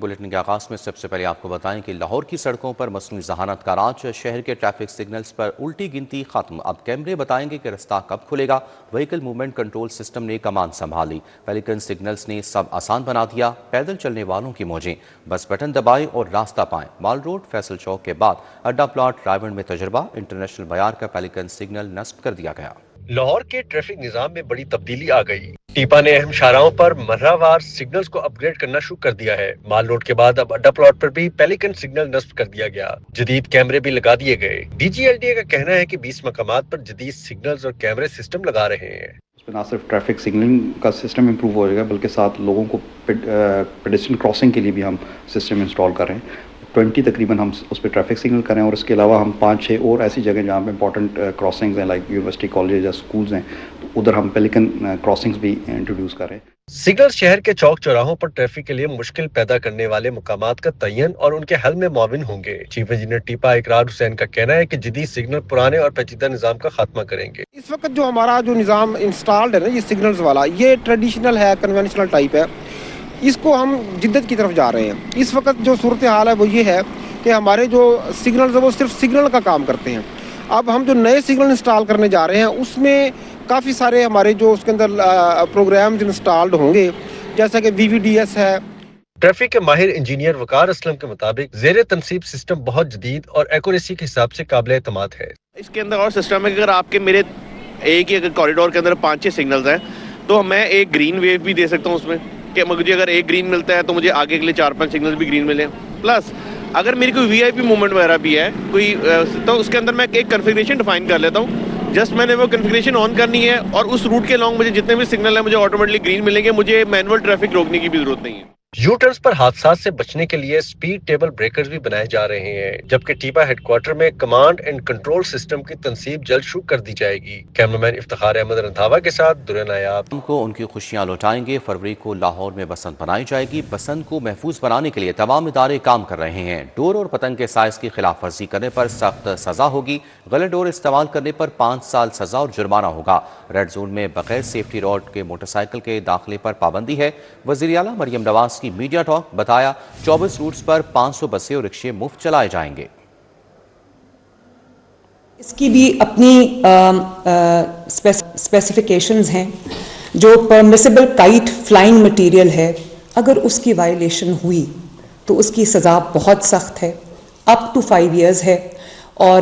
Bulletin کے آغاز میں سب سے پہلے آپ کو بتائیں کہ لاہور کی سڑکوں پر مصنوعی ذہانت کا راج، شہر کے ٹریفک سگنلز پر الٹی گنتی ختم۔ اب کیمرے بتائیں گے کہ راستہ کب کھلے گا۔ وہیکل موومنٹ کنٹرول سسٹم نے کمان سنبھالی۔ پیلیکن سگنلز نے سب آسان بنا دیا۔ پیدل چلنے والوں کی موجیں، بس بٹن دبائیں اور راستہ پائیں۔ مال روڈ فیصل چوک کے بعد اڈا پلاٹ رائیونڈ میں تجربہ، انٹرنیشنل معیار کا پیلیکن سگنل نصب کر دیا گیا۔ لاہور کے ٹریفک نظام میں بڑی تبدیلی آ گئی۔ ٹیپا نے اہم شاہراہوں پر مرہ وار سگنلز کو اپ گریڈ کرنا شروع کر دیا ہے۔ مال روڈ کے بعد اب اڈا پلاٹ پر بھی پیلیکن سگنل نصب کر دیا گیا۔ جدید کیمرے بھی لگا دیے گئے۔ D G L D A کا کہنا ہے کہ 20 مقامات پر جدید سگنلز اور کیمرے سسٹم لگا رہے ہیں۔ اس میں نہ صرف ٹریفک سگنلنگ کا سسٹم امپروو ہو جائے گا بلکہ ساتھ لوگوں کو پیڈسٹرین کراسنگ کے لیے بھی ہم سسٹم انسٹال کر رہے ہیں۔ 20 تقریباً ہم اس پہ ٹریفک سگنل کریں اور اس کے علاوہ ہم 5-6 اور ایسی جگہ جہاں پہ امپورٹنٹ کراسنگز ہیں لائک یونیورسٹی کالج یا سکولز ہیں تو ادھر ہم پیلیکن کراسنگز بھی انٹروڈیوس کر رہے ہیں۔ سگنل شہر کے چوک چوراہوں پر ٹریفک کے لیے مشکل پیدا کرنے والے مقامات کا تعین اور ان کے حل میں معاون ہوں گے۔ چیف انجینئر ٹیپا اقرار حسین کا کہنا ہے کہ جدید سگنل پرانے اور پیچیدہ نظام کا خاتمہ کریں گے۔ اس وقت جو ہمارا نظام انسٹالڈ ہے نا یہ سگنلز والا، یہ ٹریڈیشنل ہے، کنونشنل ٹائپ ہے، اس کو ہم جدت کی طرف جا رہے ہیں۔ اس وقت جو صورتحال ہے وہ یہ ہے کہ ہمارے جو سگنلز ہیں وہ صرف سگنل کا کام کرتے ہیں۔ اب ہم جو نئے سگنل انسٹال کرنے جا رہے ہیں اس میں کافی سارے ہمارے جو اس کے اندر پروگرامز انسٹالڈ ہوں گے، جیسا کہ وی وی ڈی ایس ہے۔ ٹریفک کے ماہر انجینئر وقار اسلم کے مطابق زیر تنصیب سسٹم بہت جدید اور ایکوریسی کے حساب سے قابل اعتماد ہے۔ اس کے اندر اور سسٹم ہے کہ اگر آپ کے میرے ایک ہی کوریڈور کے اندر 5-6 سگنلز ہیں تو میں ایک گرین ویو بھی دے سکتا ہوں اس میں کہ مجھے اگر ایک گرین ملتا ہے تو مجھے آگے کے لیے 4-5 سگنلز بھی گرین ملیں۔ پلس اگر میری کوئی وی آئی پی موومنٹ وغیرہ بھی ہے کوئی تو اس کے اندر میں ایک کنفیگریشن ڈیفائن کر لیتا ہوں۔ جسٹ میں نے وہ کنفیگریشن آن کرنی ہے اور اس روٹ کے along مجھے جتنے بھی سگنل ہیں مجھے آٹومیٹکلی گرین ملیں گے، مجھے مینول ٹریفک روکنے کی بھی ضرورت نہیں ہے۔ یو ٹرنز پر حادثات سے بچنے کے لیے سپیڈ ٹیبل بریکرز بھی بنائے جا رہے ہیں، جبکہ ٹیپا ہیڈ کوارٹر میں کمانڈ اینڈ کنٹرول سسٹم کی تنصیب جلد شروع کر دی جائے گی۔ کیمرامین افتخار احمد رندھاوا کے ساتھ درہ نایاب کو ان کی خوشیاں لوٹائیں گے۔ فروری کو لاہور میں بسنت بنائی جائے گی۔ بسنت کو محفوظ بنانے کے لیے تمام ادارے کام کر رہے ہیں۔ ڈور اور پتنگ کے سائز کی خلاف ورزی کرنے پر سخت سزا ہوگی۔ غلط ڈور استعمال کرنے پر 5 سال سزا اور جرمانہ ہوگا۔ ریڈ زون میں بغیر سیفٹی روڈ کے موٹر سائیکل کے داخلے پر پابندی ہے۔ وزیر اعلیٰ مریم نواز کی میڈیا ٹاک، بتایا 24 روٹس پر 500 بسیں اور رکشے مفت چلائے جائیں گے۔ اس کی بھی اپنی اسپیسیفیکیشنز ہیں۔ جو پرمیسیبل کائٹ فلائنگ مٹیریل ہے، اگر اس کی وائلیشن ہوئی تو اس کی سزا بہت سخت ہے، اپ ٹو 5 ایئرز ہے اور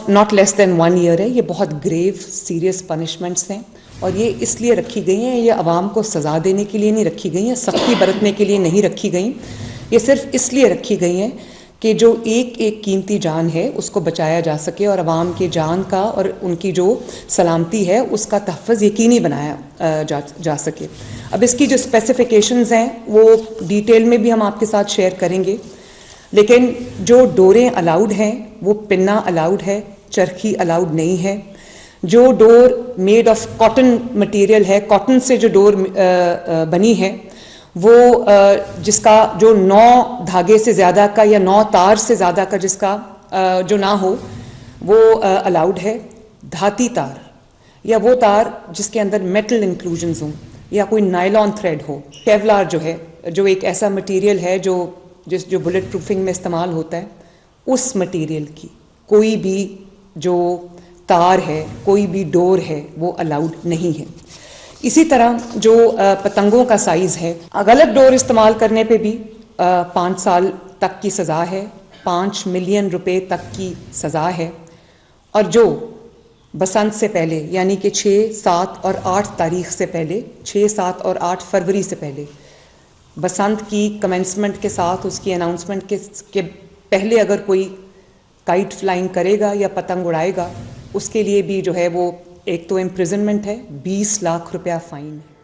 ناٹ لیس دین 1 ایئر ہے۔ یہ بہت گریو سیریس پنشمنٹس ہیں اور یہ اس لیے رکھی گئی ہیں، یہ عوام کو سزا دینے کے لیے نہیں رکھی گئی ہیں، سختی برتنے کے لیے نہیں رکھی گئیں، یہ صرف اس لیے رکھی گئی ہیں کہ جو ایک قیمتی جان ہے اس کو بچایا جا سکے اور عوام کے جان کا اور ان کی جو سلامتی ہے اس کا تحفظ یقینی بنایا جا سکے۔ اب اس کی جو اسپیسیفیکیشنز ہیں وہ ڈیٹیل میں بھی ہم آپ کے ساتھ شیئر کریں گے، لیکن جو ڈوریں الاؤڈ ہیں وہ پنا الاؤڈ ہے، چرخی الاؤڈ نہیں ہے۔ جو ڈور میڈ آف کاٹن مٹیریل ہے، کاٹن سے جو ڈور بنی ہے وہ جس کا جو 9 دھاگے سے زیادہ کا یا 9 تار سے زیادہ کا جس کا جو نہ ہو وہ الاؤڈ ہے۔ دھاتی تار یا وہ تار جس کے اندر میٹل انکلوژنز ہوں یا کوئی نائلون تھریڈ ہو۔ کیولار جو ہے جو ایک ایسا مٹیریل ہے جو بلٹ پروفنگ میں استعمال ہوتا ہے، اس مٹیریل کی کوئی بھی جو تار ہے، کوئی بھی ڈور ہے وہ الاؤڈ نہیں ہے۔ اسی طرح جو پتنگوں کا سائز ہے، غلط ڈور استعمال کرنے پہ بھی 5 سال تک کی سزا ہے، 5 ملین روپے تک کی سزا ہے، اور جو بسنت سے پہلے یعنی کہ 6، 7 اور 8 تاریخ سے پہلے، 6، 7 اور 8 فروری سے پہلے، بسنت کی کمنسمنٹ کے ساتھ اس کی اناؤنسمنٹ کے پہلے اگر کوئی کائٹ فلائنگ کرے گا یا پتنگ اڑائے گا اس کے لیے بھی جو ہے وہ ایک تو امپریزنمنٹ ہے، 20 لاکھ روپیہ فائن ہے۔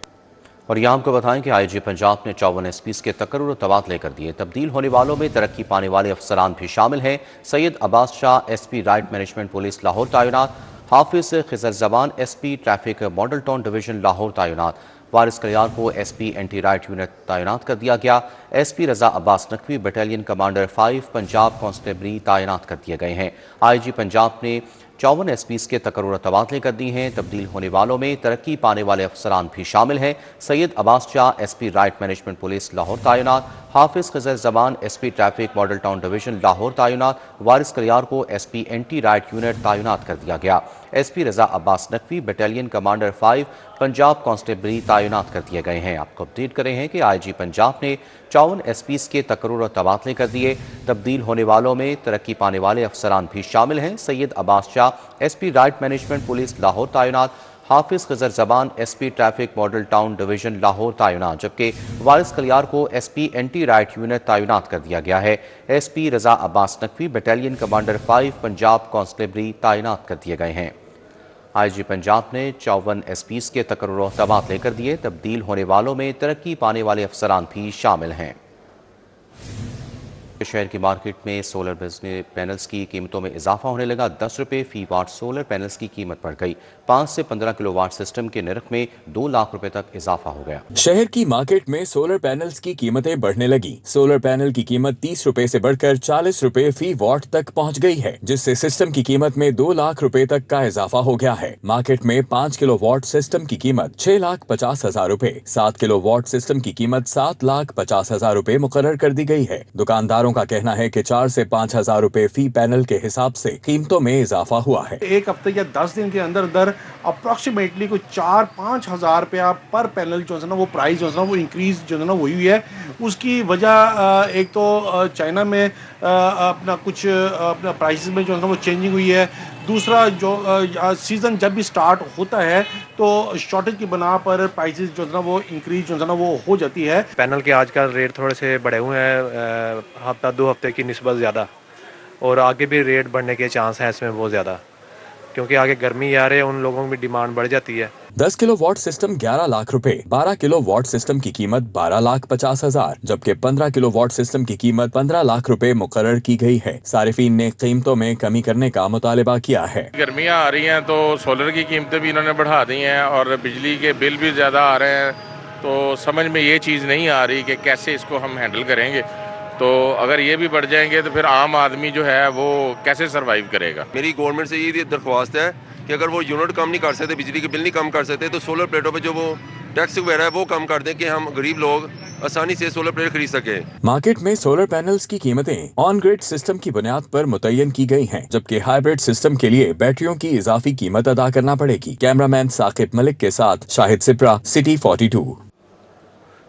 اور یہاں آپ کو بتائیں کہ آئی جی پنجاب نے 54 ایس پیز کے تقرر و تبادلے کر دیے۔ تبدیل ہونے والوں میں ترقی پانے والے افسران بھی شامل ہیں۔ Syed Abbas Shah S P riot management police Lahore تعینات، Hafiz Khizar Zuban S P traffic model town division Lahore تعینات، وارث کلیار کو S P anti riot unit تعینات کر دیا گیا۔ S P Raza Abbas Naqvi battalion commander 5 Punjab constabulary تعینات کر دیے گئے ہیں۔ آئی جی پنجاب نے 54 SPs के तकर्रुर तबादले कर दिए हैं। तब्दील होने वालों में तरक्की पाने वाले अफसरान भी शामिल हैं। Syed Abbas Shah SP right management police Lahore तैनात, हाफिज खजर जबान SP traffic model town division Lahore तैनात, वारिस कलियार को SP एंटी राइट यूनिट तैनात कर दिया गया। SP रजा अब्बास नकवी बटालियन कमांडर 5 पंजाब कांस्टेबली तैनात कर दिए गए हैं। आपको अपडेट करें हैं कि IG पंजाब ने 54 SPs के तकर्रुर तबादले कर दिए। तब्दील होने वालों में तरक्की पाने वाले अफसरान भी शामिल हैं। Syed Abbas Shah SP right management police Lahore तैनात, हाफिज खजर जबान SP traffic model town division Lahore तैनात, जबकि वारिस कलियार को SP एंटी राइट यूनिट तैनात कर दिया गया है। SP रजा अब्बास नकवी बटालियन कमांडर 5 पंजाब कांस्टेबली तैनात कर दिए गए हैं। IG पंजाब ने 54 SPs के तकर्रुर तबादले कर दिए। तब्दील होने वालों में तरक्की पाने वाले अफसरान भी शामिल हैं। शहर की मार्केट में सोलर बिजली पैनल्स की कीमतों में इजाफा होने लगा। 10 रुपये फी वाट सोलर पैनल्स की कीमत बढ़ गई। 5 से 15 किलोवाट सिस्टम के नरख में 2 लाख रुपए तक इजाफा हो गया। शहर की मार्केट में सोलर पैनल्स की कीमतें बढ़ने लगी। सोलर पैनल की कीमत 30 रुपए से बढ़कर 40 रुपए फी वाट तक पहुंच गई है, जिससे सिस्टम की कीमत में 2 लाख रुपए तक का इजाफा हो गया है। मार्केट में 5 किलोवाट सिस्टम की कीमत 6,50,000 रुपए, 7 किलोवाट सिस्टम की कीमत 7,50,000 रुपए मुकर्रर कर दी गई है। दुकानदारों का कहना है कि 4 से 5,000 रुपए फी पैनल के हिसाब से कीमतों में इजाफा हुआ है। एक हफ्ते या 10 दिन के अंदर अंदर अप्रोक्सीमेटली कोई 4-5 हज़ार रुपया पर पैनल जो है ना वो प्राइस जो है ना वो इंक्रीज जो है ना वही हुई है। उसकी वजह एक तो चाइना में अपना कुछ अपना प्राइसेस में जो है ना वो चेंजिंग हुई है। दूसरा जो सीज़न जब भी स्टार्ट होता है तो शॉर्टेज की बना पर प्राइसेस जो है ना वो इंक्रीज जो है ना वो हो जाती है। पैनल के आजकल रेट थोड़े से बढ़े हुए हैं, हफ्ता 2 हफ्ते की निस्बत ज़्यादा, और आगे भी रेट बढ़ने के चांस हैं इसमें बहुत ज़्यादा, क्योंकि आगे गर्मी आ रही है, उन लोगों की डिमांड बढ़ जाती है। 10 किलोवाट सिस्टम 11 लाख रुपए, 12 किलोवाट सिस्टम की कीमत 12,50,000, जबकि 15 किलोवाट सिस्टम की कीमत 15 लाख रुपए मुकर्रर की गई है। सारिफीन ने कीमतों में कमी करने का मुतालबा किया है। गर्मियाँ आ रही हैं तो सोलर की कीमतें भी इन्होंने बढ़ा दी हैं और बिजली के बिल भी ज़्यादा आ रहे हैं, तो समझ में ये चीज़ नहीं आ रही कि कैसे इसको हम हैंडल करेंगे। तो अगर ये भी बढ़ जाएंगे तो फिर आम आदमी जो है वो कैसे सरवाइव करेगा। मेरी गवर्नमेंट से ये दरख्वास्त है कि अगर वो यूनिट कम नहीं कर सकते, बिजली के बिल नहीं कम कर सकते, तो सोलर प्लेटों पे जो वो टैक्स वगैरह है वो कम कर दें कि हम गरीब लोग आसानी से सोलर प्लेट खरीद सकें। मार्केट में सोलर पैनल्स की कीमतें ऑन ग्रिड सिस्टम की बुनियाद पर मुतय्यन की गई हैं, जबकि हाइब्रिड सिस्टम के लिए बैटरियों की इजाफी कीमत अदा करना पड़ेगी। कैमरामैन साकिब मलिक के साथ शाहिद सिप्रा, सिटी 42।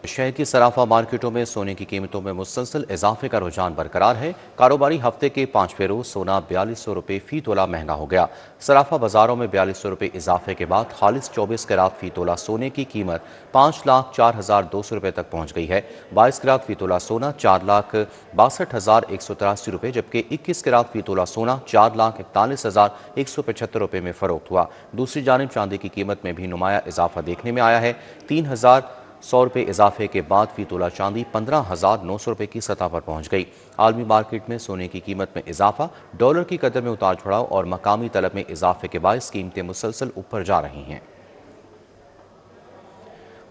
शहर की सराफा मार्केटों में सोने की कीमतों में मुसलसल इजाफे का रुझान बरकरार है। कारोबारी हफ्ते के 5 रोज सोना 4200 रुपये फी तोला महंगा हो गया। सराफा बाजारों में 4200 रुपये इजाफे के बाद खालिस 24 कैरात फी तोला सोने की कीमत 5,04,200 रुपये तक पहुंच गई है। 22 कैरात फी तोला सोना 4,62,183 रुपये, जबकि 21 कैरात फी तोला सोना 4,41,175 रुपये में फरोख्त हुआ। दूसरी जानिब चांदी की कीमत में भी नुमाया इजाफा देखने में आया है। 3,100 रुपये इजाफे के बाद फी तोला चांदी 15,900 रुपये की सतह पर पहुंच गई। आलमी मार्केट में सोने की कीमत में इजाफा, डॉलर की कदर में उतार चढ़ाव और मकामी तलब में इजाफे के बायस कीमतें मुसलसल ऊपर जा रही हैं।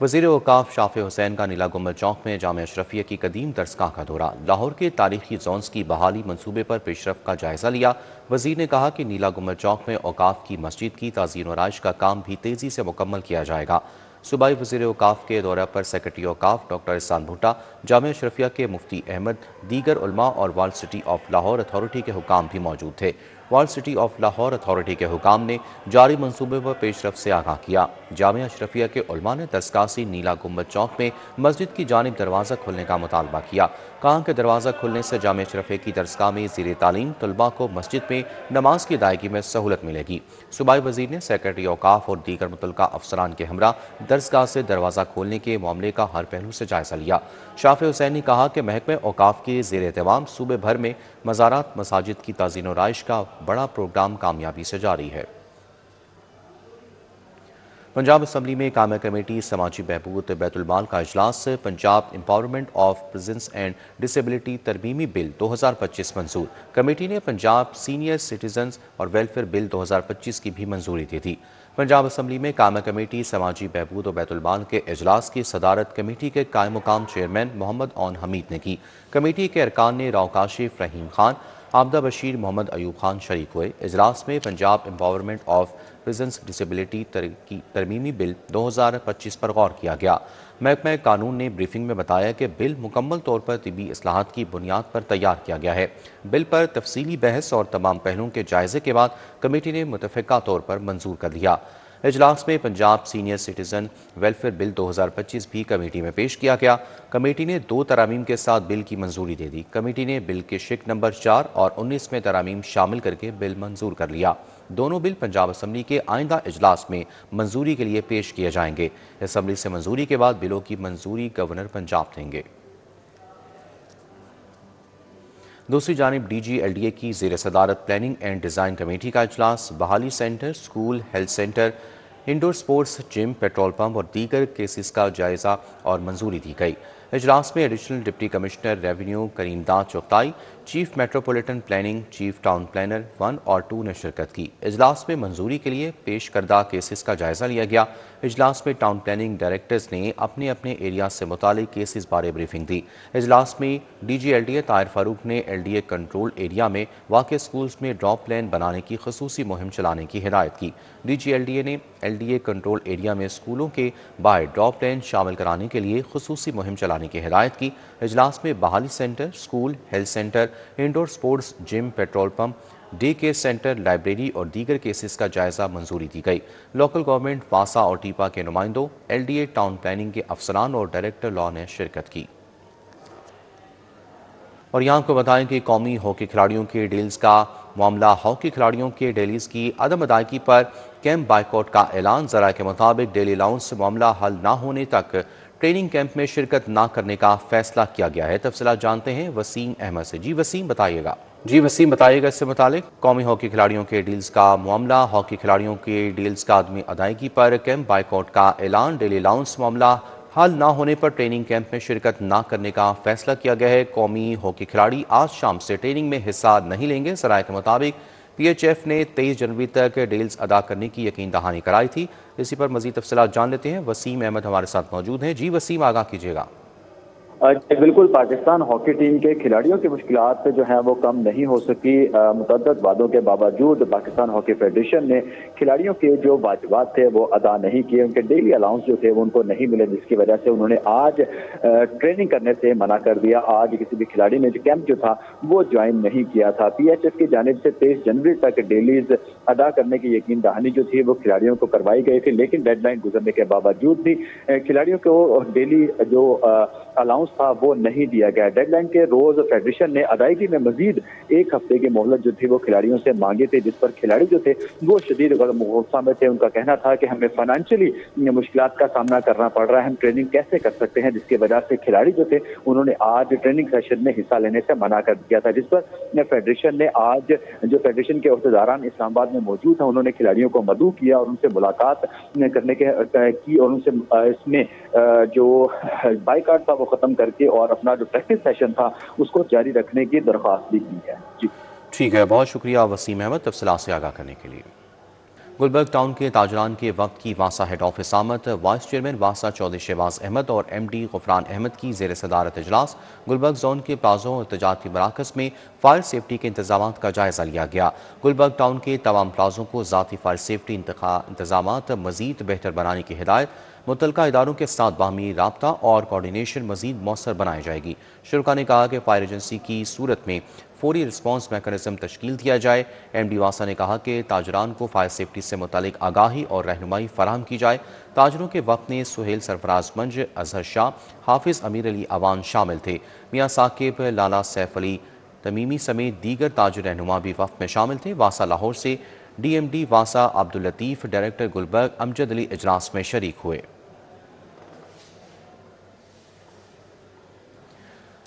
वज़ीर औकाफ शाफे हुसैन का नीला गुंबद चौक में जामिया अशरफिया की कदीम दरसगाह का दौरा। लाहौर के तारीखी जोन्स की बहाली मंसूबे पर पेशरफ का जायजा लिया। वज़ीर ने कहा कि नीला गुंबद चौक में औकाफ की मस्जिद की ताज़ीन और आइश का काम भी तेज़ी से मुकम्मल किया जाएगा। सूबाई वज़ीर औकाफ के दौरे पर सेक्रेटरी औकाफ डॉक्टर इहसान भुट्टा, जामिया अशरफिया के मुफ्ती अहमद, दीगर उलमा और world city of Lahore authority के हुकाम भी मौजूद थे। World city of Lahore authority के हुकाम ने जारी मंसूबे पर पेशरफ से आगाह किया। जामिया अशरफिया के उलमा ने दरसगाह नीला गुंबद चौक में मस्जिद की जानिब दरवाज़ा खुलने का मुतालबा किया। कहा कि दरवाज़ा खुलने से जामिया अशरफिया की दरसगाह में ज़ीर तालीम तलबा को मस्जिद में नमाज की अदायगी में सहूलत मिलेगी। सूबाई वज़ीर ने सेक्रेटरी औकाफ और दीगर मुतल्लिका अफसरान के हमरा दरसगाह से दरवाज़ा खोलने के मामले का हर पहलू से जायजा लिया। शाफे हुसैन ने कहा कि महकमे औकाफ के ज़ेर एहतमाम सूबे भर में मज़ारात मसाजिद की ताज़ीन और आइश का बड़ा प्रोग्राम कामयाबी से जारी है। पंजाब असम्बली में कायम कमेटी समाजी बहबूद बैतुल-माल का इजलास। Punjab empowerment of prisons and disability तरमीमी बिल 2025 मंजूर। कमेटी ने पंजाब सीनियर सिटीजन्स और वेलफेयर बिल 2025 की भी मंजूरी दी थी। पंजाब असम्बली में कायम कमेटी समाजी बहबूद और बैतुल-माल के इजलास की सदारत कमेटी के कायम मुकाम चेयरमैन मोहम्मद ओन हमीद ने की। कमेटी के अरकान ने राव काशिफ, रहीम खान, आबदा बशीर मोहम्मद अयूब खान शरीक हुए। इजलास में Punjab empowerment of prisons disability तरमीमी बिल 2025 पर गौर किया गया। महकमा कानून ने ब्रीफिंग में बताया कि बिल मुकम्मल तौर पर तिबी इस्लाहात की बुनियाद पर तैयार किया गया है। बिल पर तफसीली बहस और तमाम पहलुओं के जायजे के बाद कमेटी ने मुतफ़िका तौर पर मंजूर कर दिया। इजलास में Punjab senior citizen welfare bill 2025 भी कमेटी में पेश किया गया। कमेटी ने 2 तरामीम के साथ बिल की मंजूरी दे दी। कमेटी ने बिल के शिक नंबर 4 और 19 में तरामीम शामिल करके बिल मंजूर कर लिया। दोनों बिल पंजाब असम्बली के आइंदा इजलास में मंजूरी के लिए पेश किए जाएंगे। असम्बली से मंजूरी के बाद बिलों की मंजूरी गवर्नर पंजाब देंगे। दूसरी जानिब DGLDA की ज़ेर सदारत प्लानिंग एंड डिज़ाइन कमेटी का इजलास बहाली centre, school, health centre, indoor sports, gym, petrol pump और दीगर केसेस का जायज़ा और मंजूरी दी गई। इजलास में additional deputy commissioner revenue Karimdad Chughtai, chief metropolitan planning, chief town planner 1 और 2 ने शिरकत की। इजलास में मंजूरी के लिए पेश करदा केसेस का जायज़ा लिया गया। इजलास में टाउन प्लानिंग डायरेक्टर्स ने अपने अपने एरिया से मुतालिक केसेस बारे ब्रीफिंग दी। इजलास में DGLDA ताहिर फारूक ने LDA कंट्रोल एरिया में वाक़ स्कूल्स में ड्रॉप प्लान बनाने की खसूसी मुहिम चलाने की हिदायत की। DGLDA ने LDA कंट्रोल एरिया में स्कूलों के बाहर ड्रॉप प्लान शामिल कराने के लिए खसूसी मुहिम चलाने की हिदायत की। इजलास में बहाली centre, school, health centre, indoor sports, gym, petrol pump, day care centre, library और दीगर केसेस का जायज़ा मंजूरी दी गई। लोकल गवर्नमेंट, वासा और टीपा के नुमाइंदों, LDA टाउन प्लानिंग के अफसरान और डायरेक्टर लॉ ने शिरकत की। और यहाँ आपको बताएं कि कौमी हॉकी खिलाड़ियों के डील्स का मामला, हॉकी खिलाड़ियों के डेलीज की अदम अदायगी पर कैंप बाइकआउट का ऐलान। ज़रा के मुताबिक डेली अलाउंस से मामला हल ना होने तक ट्रेनिंग कैंप में शिरकत ना करने का फैसला किया गया है। तफसीलात जानते हैं वसीम अहमद से। जी वसीम बताइएगा। जी वसीम बताइएगा इससे मुतालिक कौमी हॉकी खिलाड़ियों के डील्स का मामला, हॉकी खिलाड़ियों के डील्स का आदमी अदायगी पर कैंप बाइकआउट का ऐलान, डेली अलाउंस मामला हल ना होने पर ट्रेनिंग कैंप में शिरकत ना करने का फैसला किया गया है। कौमी हॉकी खिलाड़ी आज शाम से ट्रेनिंग में हिस्सा नहीं लेंगे। सराय के मुताबिक PHF ने 23 जनवरी तक डील्स अदा करने की यकीन दहानी कराई थी। इसी पर मजीद तफसीलात जान लेते हैं। वसीम अहमद हमारे साथ मौजूद हैं। जी वसीम, आगाह कीजिएगा। बिल्कुल, पाकिस्तान हॉकी टीम के खिलाड़ियों की मुश्किलात जो हैं वो कम नहीं हो सकी। मुतअद्दिद वादों के बावजूद पाकिस्तान हॉकी फेडरेशन ने खिलाड़ियों के जो वाजिबात थे वो अदा नहीं किए। उनके डेली अलाउंस जो थे वो उनको नहीं मिले, जिसकी वजह से उन्होंने आज ट्रेनिंग करने से मना कर दिया। आज किसी भी खिलाड़ी ने जो कैंप जो था वो ज्वाइन नहीं किया था। PHF की जानिब से 23 जनवरी तक डेलीज अदा करने की यकीन दहानी जो थी वो खिलाड़ियों को करवाई गई थी, लेकिन डेडलाइन गुजरने के बावजूद भी खिलाड़ियों को डेली जो अलाउंस था वो नहीं दिया गया। डेडलाइन के रोज फेडरेशन ने अदायगी में मजीद 1 हफ्ते की मोहलत जो थी वो खिलाड़ियों से मांगे थे, जिस पर खिलाड़ी जो थे वो शदीद गुस्सा में थे। उनका कहना था कि हमें फाइनेंशियली मुश्किलात का सामना करना पड़ रहा है, हम ट्रेनिंग कैसे कर सकते हैं, जिसकी वजह से खिलाड़ी जो थे उन्होंने आज ट्रेनिंग सेशन में हिस्सा लेने से मना कर दिया था। जिस पर फेडरेशन ने आज जो फेडरेशन के अहदेदारान इस्लामाबाद में मौजूद हैं उन्होंने खिलाड़ियों को मदऊ किया और उनसे मुलाकात करने की और उनसे इसमें जो बाइकआउट था वो खत्म करके और अपना जो प्रैक्टिस सेशन था उसको जारी रखने की दरख्वास्त भी की है। जी ठीक है, बहुत शुक्रिया वसीम अहमद तफसीलात से आगाह करने के लिए। गुलबर्ग टाउन के ताजरान के वक्त की वासा हेड ऑफिस आमद, वाइस चेयरमैन वासा चौधरी शहबाज अहमद और MD गुफरान अहमद की जेर सदारत इजलास। गुलबर्ग जोन के प्लाजों और तजारती मराकज़ में फायर सेफ्टी के इंतजाम का जायज़ा लिया गया। गुलबर्ग टाउन के तमाम प्लाजों को ज़ाती फायर सेफ्टी इंतजाम मज़ीद बेहतर बनाने की हिदायत, मुतल्लिका इदारों के साथ बाहमी राब्ता और कोऑर्डिनेशन मज़ीद मौसर बनाई जाएगी। शुरा ने कहा कि फायर एजेंसी की सूरत में फौरी रिस्पॉन्स मैकेनिज्म तश्कील दिया जाए। MD वासा ने कहा कि ताजरान को फायर सेफ्टी से मुतालिक आगाही और रहनुमाई फराहम की जाए। ताजरों के वक्त में सुहेल सरफराज मंज, अजहर शाह, हाफिज़ अमीर अली अवान शामिल थे। मियाँ साकिब, लाला सैफ अली तमीमी समेत दीगर ताजर रहनुमा भी वक्त में शामिल थे। वासा लाहौर से DMD वासा अब्दुल लतीफ़, डायरेक्टर गुलबर्ग अमजद अली इजलास में शरीक हुए।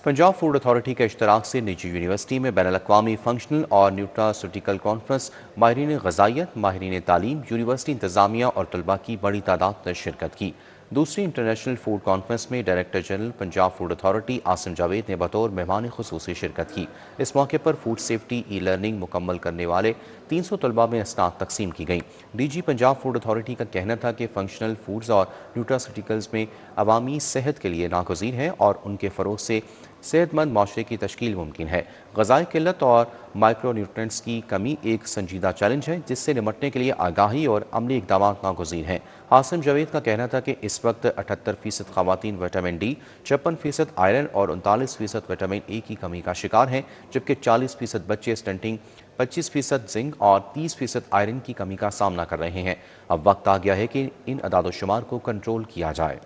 पंजाब फूड अथॉरिटी के इश्तराक से निजी यूनिवर्सिटी में बैनुल-अक़वामी फंक्शनल और न्यूट्रास्यूटिकल कॉन्फ्रेंस माहिरीन ग़ज़ाइयत, माहिरीन तालीम, यूनिवर्सिटी इंतज़ामिया और तलबा की बड़ी तादाद ने शिरकत की। दूसरी इंटरनेशनल फूड कॉन्फ्रेंस में director general Punjab food authority Asim Javed ने बतौर मेहमान खुसूसी शिरकत की। इस मौके पर फूड सेफ्टी ई-लर्निंग मुकम्मल करने वाले 300 तलबा में इसनाद तकसीम की गई। DG पंजाब फूड अथॉरिटी का कहना था कि फंक्शनल फूड्स और न्यूट्रास्यूटिकल्स में अवामी सेहत के लिए नागज़ीर हैं और उनके फ़रोग़ से صحت مند معاشرے کی تشکیل ممکن ہے۔ غذائی قلت اور مائکرو نیوٹرینٹس کی کمی ایک سنجیدہ چیلنج ہے جس سے نمٹنے کے لیے آگاہی اور عملی اقدامات ناگزیر ہیں۔ عاصم جاوید کا کہنا تھا کہ اس وقت 78% خواتین وٹامن ڈی، 56% آئرن اور 39% وٹامن اے کی کمی کا شکار ہیں، جبکہ 40% بچے سٹنٹنگ، 25% زنک اور 30% آئرن کی کمی کا سامنا کر رہے ہیں۔ اب وقت آ گیا ہے کہ ان اعداد و شمار کو کنٹرول کیا جائے۔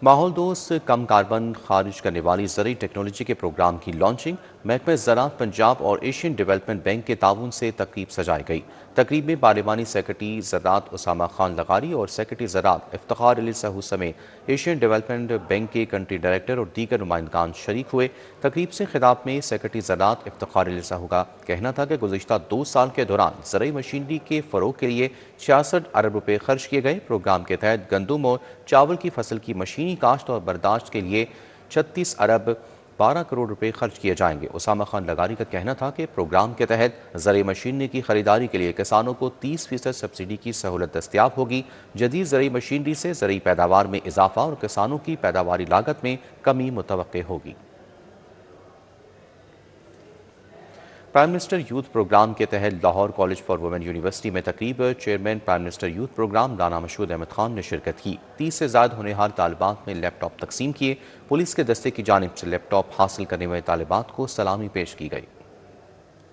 ماحول دوست کم کاربن خارج کرنے والی زرعی ٹیکنالوجی کے پروگرام کی لانچنگ محکمہ زراعت پنجاب اور ایشین ڈیولپمنٹ بینک کے تعاون سے تقریب سجائی گئی۔ تقریب میں پارلیمانی سیکرٹری زراعت اسامہ خان لغاری اور سیکرٹری زراعت افتخار علی سہو سمیت ایشین ڈیولپمنٹ بینک کے کنٹری ڈائریکٹر اور دیگر نمائندگان شریک ہوئے۔ تقریب سے خطاب میں سیکرٹری زراعت افتخار علی سہو کا کہنا تھا کہ گزشتہ 2 سال کے دوران زرعی مشینری کے فروغ کے لیے 66 ارب روپے خرچ کیے گئے۔ پروگرام کے تحت گندم اور چاول کی فصل کی مشینی کاشت اور برداشت کے لیے 36 ارب 12 کروڑ روپے خرچ کیے جائیں گے۔ اسامہ خان لغاری کا کہنا تھا کہ پروگرام کے تحت زرعی مشینری کی خریداری کے لیے کسانوں کو 30% سبسڈی کی سہولت دستیاب ہوگی۔ جدید زرعی مشینری سے زرعی پیداوار میں اضافہ اور کسانوں کی پیداواری لاگت میں کمی متوقع ہوگی۔ پرائم منسٹر یوتھ پروگرام کے تحت Lahore college for women university میں تقریب chairman prime minister youth programme Rana Mashhood Ahmad Khan نے شرکت کی۔ 30 سے زائد ہونہار طالبات میں لیپ ٹاپ تقسیم کیے۔ پولیس کے دستے کی جانب سے لیپ ٹاپ حاصل کرنے والے طالبات کو سلامی پیش کی گئی۔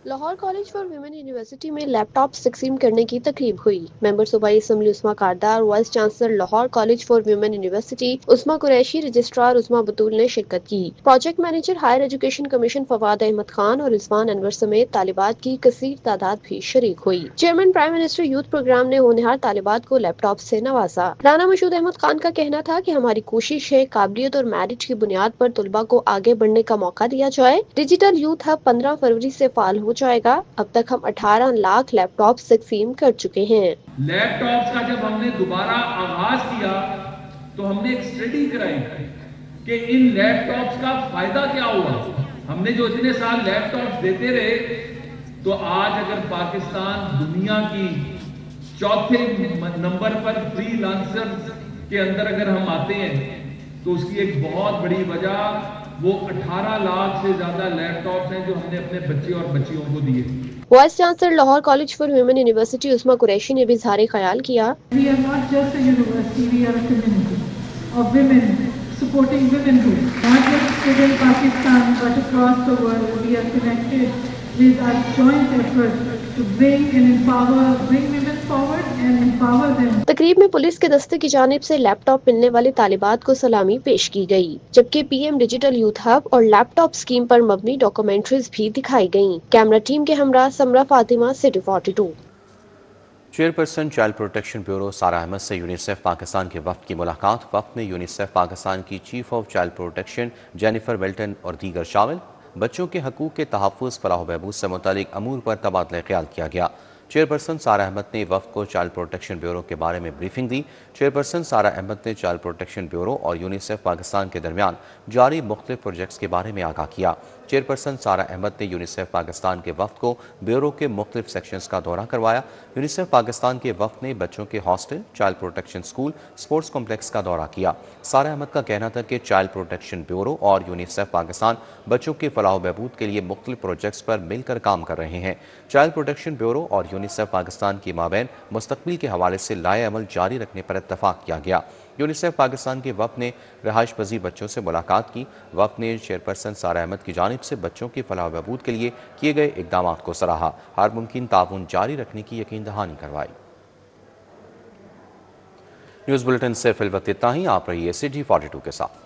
Lahore college for women university میں لیپ ٹاپس تقسیم کرنے کی تقریب ہوئی۔ ممبر صوبائی assembly Uzma Kardar, vice chancellor Lahore college for women university Uzma Qureshi, registrar Uzma Batool نے شرکت کی۔ Project manager higher education commission Fawad Ahmad Khan اور رضوان انور سمیت طالبات کی کثیر تعداد بھی شریک ہوئی۔ Chairman prime minister youth programme نے ہونہار طالبات کو لیپ ٹاپ سے نوازا۔ رانا مشہود احمد خان کا کہنا تھا کہ ہماری کوشش ہے قابلیت اور میرٹ کی بنیاد پر طلباء کو آگے بڑھنے کا موقع دیا جائے۔ ڈیجیٹل یوتھ ہب 15 فروری سے فعال ہو جائے گا۔ اب تک ہم 18 لاکھ لیپ ٹاپس تقسیم کر چکے ہیں۔ لیپ ٹاپس کا جب ہم نے دوبارہ آغاز کیا تو ہم نے ایک اسٹڈی کرائی کہ ان لیپ ٹاپس کا فائدہ کیا ہوا۔ ہم نے جو اتنے سال لیپ ٹاپس دیتے رہے تو آج اگر پاکستان دنیا کی چوتھے نمبر پر فری لانسرز کے اندر اگر ہم آتے ہیں تو اس کی ایک بہت بڑی وجہ وہ 18 لاکھ سے زیادہ لیپ ٹاپس ہیں جو ہم نے اپنے بچے اور بچیوں کو دیے۔ Vice chancellor Lahore college for women university Uzma Qureshi نے بھی اظہار خیال کیا۔ We are not just a university, we are a community of women supporting womenhood. Not just within Pakistan but across the world. We are connected with our joint effort to bring women forward and empower them. تقریب میں police کے دستے کی جانب سے لیپ top ملنے والے طالبات کو سلامی پیش کی گئی، جبکہ P M digital youth hub اور لیپ ٹاپ اسکیم پر مبنی ڈاکومنٹریز بھی دکھائی گئیں۔ کیمرہ ٹیم کے ہمراہ Samra Fatima, city 42۔ Chairperson child protection bureau Sara Ahmad سے یونیسیف پاکستان کے وفد کی ملاقات۔ وفد میں یونیسیف پاکستان کی chief of child protection Jennifer Welton اور دیگر شامل۔ بچوں کے حقوق کے تحفظ، فلاح و بہبود سے متعلق امور پر تبادلہ خیال کیا گیا۔ چیئرپرسن سارہ احمد نے وفد کو چائلڈ پروٹیکشن بیورو کے بارے میں بریفنگ دی۔ چیئرپرسن سارہ احمد نے چائلڈ پروٹیکشن بیورو اور یونیسیف پاکستان کے درمیان جاری مختلف پروجیکٹس کے بارے میں آگاہ کیا۔ چیئرپرسن سارہ احمد نے یونیسیف پاکستان کے وفد کو بیورو کے مختلف سیکشنز کا دورہ کروایا۔ یونیسیف پاکستان کے وفد نے بچوں کے hostel, child protection school, sports complex کا دورہ کیا۔ سارہ احمد کا کہنا تھا کہ چائلڈ پروٹیکشن بیورو اور یونیسیف پاکستان بچوں کے فلاح و بہبود کے لیے مختلف پروجیکٹس پر مل کر کام کر رہے ہیں۔ چائلڈ پروٹیکشن بیورو اور یونیسیف پاکستان کی مابین مستقبل کے حوالے سے لائحہ عمل جاری رکھنے پر اتفاق کیا گیا۔ یونیسیف پاکستان کے وفد نے رہائش پذیر بچوں سے ملاقات کی۔ وفد نے چیئرپرسن سارہ احمد کی جانب سے بچوں کی فلاح و بہبود کے لیے کیے گئے اقدامات کو سراہا، ہر ممکن تعاون جاری رکھنے کی یقین دہانی کروائی۔ نیوز بلیٹن سے فی الوقت اتنا ہی۔ آپ رہیے سٹی 42 کے ساتھ۔